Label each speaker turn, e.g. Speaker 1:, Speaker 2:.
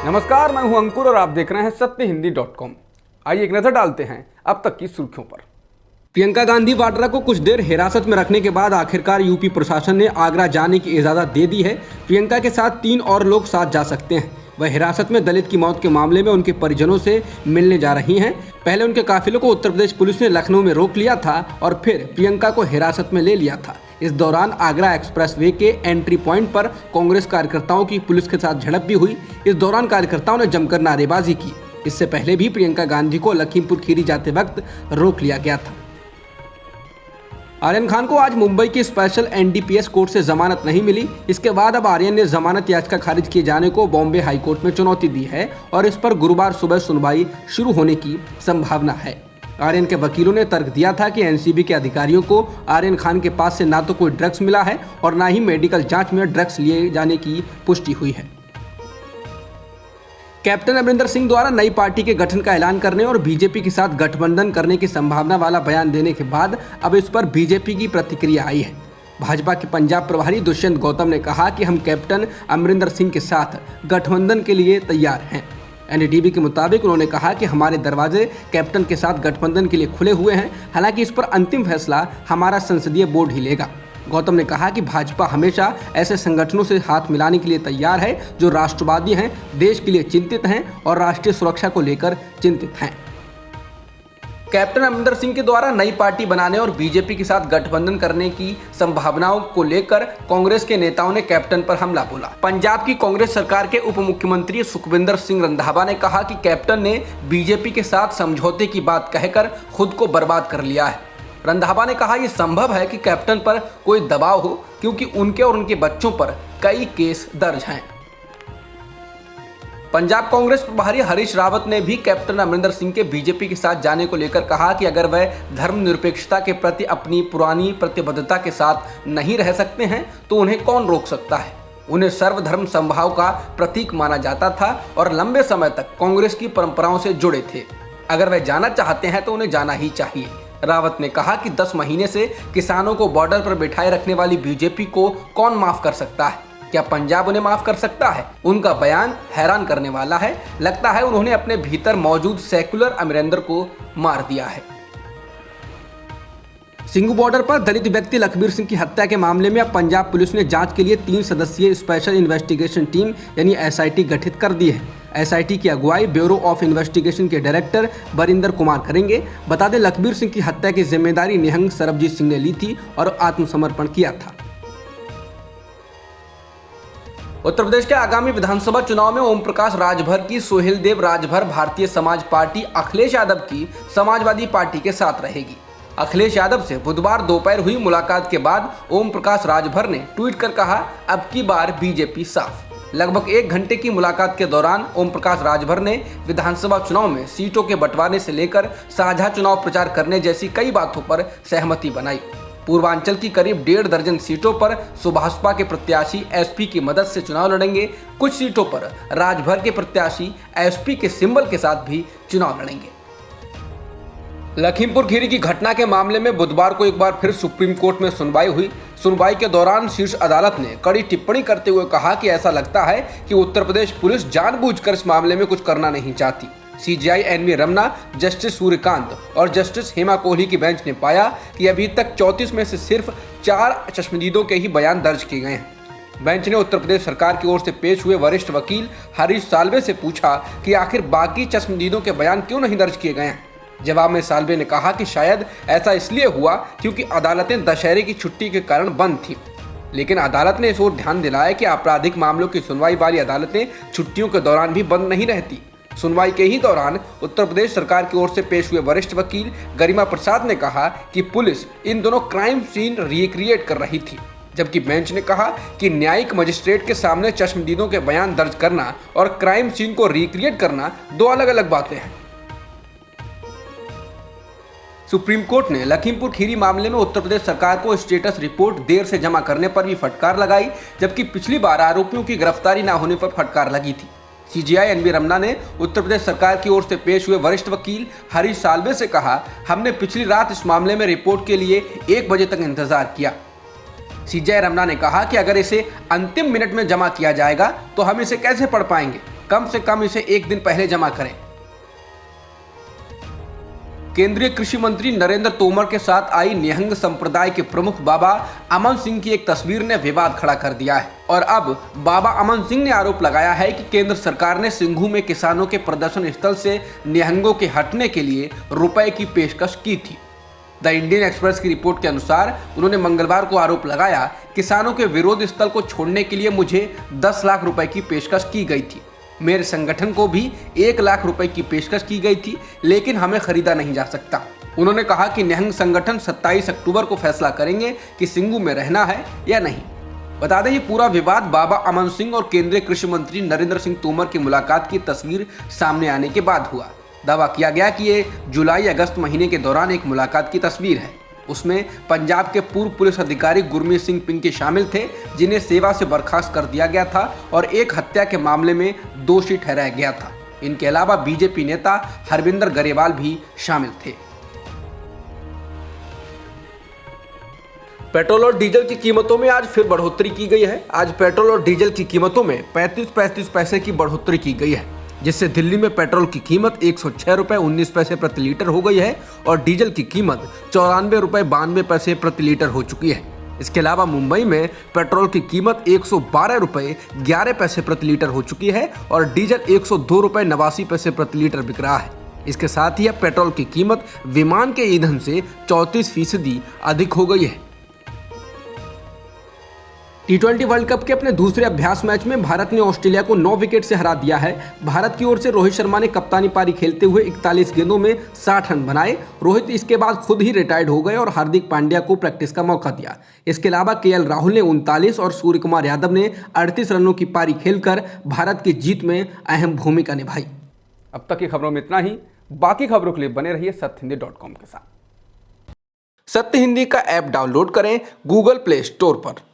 Speaker 1: नमस्कार, मैं हूं अंकुर और आप देख रहे हैं सत्यहिंदी.com। आइए एक नजर डालते हैं अब तक की सुर्खियों पर।
Speaker 2: प्रियंका गांधी वाड्रा को कुछ देर हिरासत में रखने के बाद आखिरकार यूपी प्रशासन ने आगरा जाने की इजाजत दे दी है। प्रियंका के साथ 3 और लोग साथ जा सकते हैं। वह हिरासत में दलित की मौत के मामले में उनके परिजनों से मिलने जा रही हैं। पहले उनके काफिले को उत्तर प्रदेश पुलिस ने लखनऊ में रोक लिया था और फिर प्रियंका को हिरासत में ले लिया था। इस दौरान आगरा एक्सप्रेसवे के एंट्री पॉइंट पर कांग्रेस कार्यकर्ताओं की पुलिस के साथ झड़प भी हुई। इस दौरान कार्यकर्ताओं ने जमकर नारेबाजी की। इससे पहले भी प्रियंका गांधी को लखीमपुर खीरी जाते वक्त रोक लिया गया था। आर्यन खान को आज मुंबई की स्पेशल एनडीपीएस कोर्ट से जमानत नहीं मिली। इसके बाद अब आर्यन ने जमानत याचिका खारिज किए जाने को बॉम्बे हाई कोर्ट में चुनौती दी है और इस पर गुरुवार सुबह सुनवाई शुरू होने की संभावना है। आर्यन के वकीलों ने तर्क दिया था कि एनसीबी के अधिकारियों को आर्यन खान के पास से ना तो कोई ड्रग्स मिला है और ना ही मेडिकल जांच में ड्रग्स लिए जाने की पुष्टि हुई है। कैप्टन अमरिंदर सिंह द्वारा नई पार्टी के गठन का ऐलान करने और बीजेपी के साथ गठबंधन करने की संभावना वाला बयान देने के बाद अब इस पर बीजेपी की प्रतिक्रिया आई है। भाजपा के पंजाब प्रभारी दुष्यंत गौतम ने कहा कि हम कैप्टन अमरिंदर सिंह के साथ गठबंधन के लिए तैयार हैं। एनडीटीवी के मुताबिक उन्होंने कहा कि हमारे दरवाजे कैप्टन के साथ गठबंधन के लिए खुले हुए हैं। हालांकि इस पर अंतिम फैसला हमारा संसदीय बोर्ड ही लेगा। गौतम ने कहा कि भाजपा हमेशा ऐसे संगठनों से हाथ मिलाने के लिए तैयार है जो राष्ट्रवादी हैं, देश के लिए चिंतित हैं और राष्ट्रीय सुरक्षा को लेकर चिंतित हैं। कैप्टन अमरिंदर सिंह के द्वारा नई पार्टी बनाने और बीजेपी के साथ गठबंधन करने की संभावनाओं को लेकर कांग्रेस के नेताओं ने कैप्टन पर हमला बोला। पंजाब की कांग्रेस सरकार के उप मुख्यमंत्री सुखविंदर सिंह रंधावा ने कहा कि कैप्टन ने बीजेपी के साथ समझौते की बात कहकर खुद को बर्बाद कर लिया है। रंधावा ने कहा यह संभव है कि कैप्टन पर कोई दबाव हो क्योंकि उनके और उनके बच्चों पर कई केस दर्ज हैं। पंजाब कांग्रेस प्रभारी हरीश रावत ने भी कैप्टन अमरिंदर सिंह के बीजेपी के साथ जाने को लेकर कहा कि अगर वह धर्मनिरपेक्षता के प्रति अपनी पुरानी प्रतिबद्धता के साथ नहीं रह सकते हैं तो उन्हें कौन रोक सकता है। उन्हें सर्वधर्म समभाव का प्रतीक माना जाता था और लंबे समय तक कांग्रेस की परंपराओं से जुड़े थे। अगर वह जाना चाहते हैं तो उन्हें जाना ही चाहिए। रावत ने कहा कि 10 महीने से किसानों को बॉर्डर पर बिठाए रखने वाली बीजेपी को कौन माफ कर सकता है? क्या पंजाब उन्हें माफ कर सकता है? उनका बयान हैरान करने वाला है। लगता है उन्होंने अपने भीतर मौजूद सेक्युलर अमरिंदर को मार दिया है। सिंघू बॉर्डर पर दलित व्यक्ति लखबीर सिंह की हत्या के मामले में अब पंजाब पुलिस ने जांच के लिए 3 सदस्यीय स्पेशल इन्वेस्टिगेशन टीम यानी एसआईटी गठित कर दी है। एसआईटी की अगुवाई ब्यूरो ऑफ इन्वेस्टिगेशन के डायरेक्टर बरिंदर कुमार करेंगे। बता दें लखबीर सिंह की हत्या की जिम्मेदारी निहंग सरबजीत सिंह ने ली थी और आत्मसमर्पण किया था। उत्तर प्रदेश के आगामी विधानसभा चुनाव में ओम प्रकाश राजभर की सोहेल देव राजभर भारतीय समाज पार्टी अखिलेश यादव की समाजवादी पार्टी के साथ रहेगी। अखिलेश यादव से बुधवार दोपहर हुई मुलाकात के बाद ओम प्रकाश राजभर ने ट्वीट कर कहा, अब की बार बीजेपी साफ। लगभग 1 घंटे की मुलाकात के दौरान ओम प्रकाश राजभर ने विधानसभा चुनाव में सीटों के बंटवारे से लेकर साझा चुनाव प्रचार करने जैसी कई बातों पर सहमति बनाई। पूर्वांचल की करीब 1.5 दर्जन सीटों पर सुभाषपा के प्रत्याशी एसपी की मदद से चुनाव लड़ेंगे। कुछ सीटों पर राजभर के प्रत्याशी एसपी के सिंबल के साथ भी चुनाव लड़ेंगे। लखीमपुर खीरी की घटना के मामले में बुधवार को एक बार फिर सुप्रीम कोर्ट में सुनवाई हुई। सुनवाई के दौरान शीर्ष अदालत ने कड़ी टिप्पणी करते हुए कहा कि ऐसा लगता है कि उत्तर प्रदेश पुलिस जानबूझकर इस मामले में कुछ करना नहीं चाहती। CJI NV Ramana, Justice Suryakant और जस्टिस हेमा कोहली की बेंच ने पाया कि अभी तक 34 में से सिर्फ 4 चश्मदीदों के ही बयान दर्ज किए गए हैं। बेंच ने उत्तर प्रदेश सरकार की ओर से पेश हुए वरिष्ठ वकील हरीश साल्वे से पूछा कि आखिर बाकी चश्मदीदों के बयान क्यों नहीं दर्ज किए गए हैं। जवाब में साल्वे ने कहा कि शायद ऐसा इसलिए हुआ क्योंकि अदालतें दशहरे की छुट्टी के कारण बंद थीं। लेकिन अदालत ने इस ओर ध्यान दिलाया कि आपराधिक मामलों की सुनवाई वाली अदालतें छुट्टियों के दौरान भी बंद नहीं रहती। सुनवाई के ही दौरान उत्तर प्रदेश सरकार की ओर से पेश हुए वरिष्ठ वकील गरिमा प्रसाद ने कहा कि पुलिस इन दोनों क्राइम सीन रिक्रिएट कर रही थी, जबकि बेंच ने कहा कि न्यायिक मजिस्ट्रेट के सामने चश्मदीदों के बयान दर्ज करना और क्राइम सीन को रिक्रिएट करना 2 अलग अलग बातें हैं। सुप्रीम कोर्ट ने लखीमपुर खीरी मामले में उत्तर प्रदेश सरकार को स्टेटस रिपोर्ट देर से जमा करने पर भी फटकार लगाई, जबकि पिछली बार आरोपियों की गिरफ्तारी न होने पर फटकार लगी थी। सीजेआई एनवी रमना ने उत्तर प्रदेश सरकार की ओर से पेश हुए वरिष्ठ वकील हरीश साल्वे से कहा, हमने पिछली रात इस मामले में रिपोर्ट के लिए 1 बजे तक इंतजार किया। सीजेआई रमना ने कहा कि अगर इसे अंतिम मिनट में जमा किया जाएगा तो हम इसे कैसे पढ़ पाएंगे। कम से कम इसे एक दिन पहले जमा करें। केंद्रीय कृषि मंत्री नरेंद्र तोमर के साथ आई निहंग संप्रदाय के प्रमुख बाबा अमन सिंह की एक तस्वीर ने विवाद खड़ा कर दिया है और अब बाबा अमन सिंह ने आरोप लगाया है कि केंद्र सरकार ने सिंघू में किसानों के प्रदर्शन स्थल से निहंगों के हटने के लिए रुपए की पेशकश की थी। द इंडियन एक्सप्रेस की रिपोर्ट के अनुसार उन्होंने मंगलवार को आरोप लगाया, किसानों के विरोध स्थल को छोड़ने के लिए मुझे 10 लाख रुपए की पेशकश की गई थी। मेरे संगठन को भी 1 लाख रुपए की पेशकश की गई थी, लेकिन हमें खरीदा नहीं जा सकता। उन्होंने कहा कि निहंग संगठन 27 अक्टूबर को फैसला करेंगे कि सिंघू में रहना है या नहीं। बता दें, ये पूरा विवाद बाबा अमन सिंह और केंद्रीय कृषि मंत्री नरेंद्र सिंह तोमर की मुलाकात की तस्वीर सामने आने के बाद हुआ। दावा किया गया कि ये जुलाई-अगस्त महीने के दौरान एक मुलाकात की तस्वीर है। उसमें पंजाब के पूर्व पुलिस अधिकारी गुरमीत सिंह पिंकी शामिल थे, जिन्हें सेवा से बर्खास्त कर दिया गया था और एक हत्या के मामले में दोषी ठहराया गया था। इनके अलावा बीजेपी नेता हरविंदर गरेवाल भी शामिल थे। पेट्रोल और डीजल की कीमतों में आज फिर बढ़ोतरी की गई है। आज पेट्रोल और डीजल की कीमतों में 35 पैसे की बढ़ोतरी की गई है, जिससे दिल्ली में पेट्रोल की कीमत 106 रुपए 19 पैसे प्रति लीटर हो गई है और डीजल की कीमत 94 रुपए 92 पैसे प्रति लीटर हो चुकी है। इसके अलावा मुंबई में पेट्रोल की कीमत 112 रुपए 11 पैसे प्रति लीटर हो चुकी है और डीजल 102 रुपए 89 पैसे प्रति लीटर बिक रहा है। इसके साथ ही अब पेट्रोल की कीमत विमान के ईंधन से 34% अधिक हो गई है। T20 वर्ल्ड कप के अपने दूसरे अभ्यास मैच में भारत ने ऑस्ट्रेलिया को 9 विकेट से हरा दिया है। भारत की ओर से रोहित शर्मा ने कप्तानी पारी खेलते हुए 41 गेंदों में 60 रन बनाए। रोहित इसके बाद खुद ही रिटायर्ड हो गए और हार्दिक पांड्या को प्रैक्टिस का मौका दिया। इसके अलावा केएल राहुल ने 39 और सूर्य कुमार यादव ने 38 रनों की पारी खेलकर भारत की जीत में अहम भूमिका निभाई।
Speaker 1: अब तक की खबरों में इतना ही। बाकी खबरों के लिए बने रहिए सत्यहिंदी.com के साथ।
Speaker 2: सत्य हिंदी का ऐप डाउनलोड करें गूगल प्ले स्टोर पर।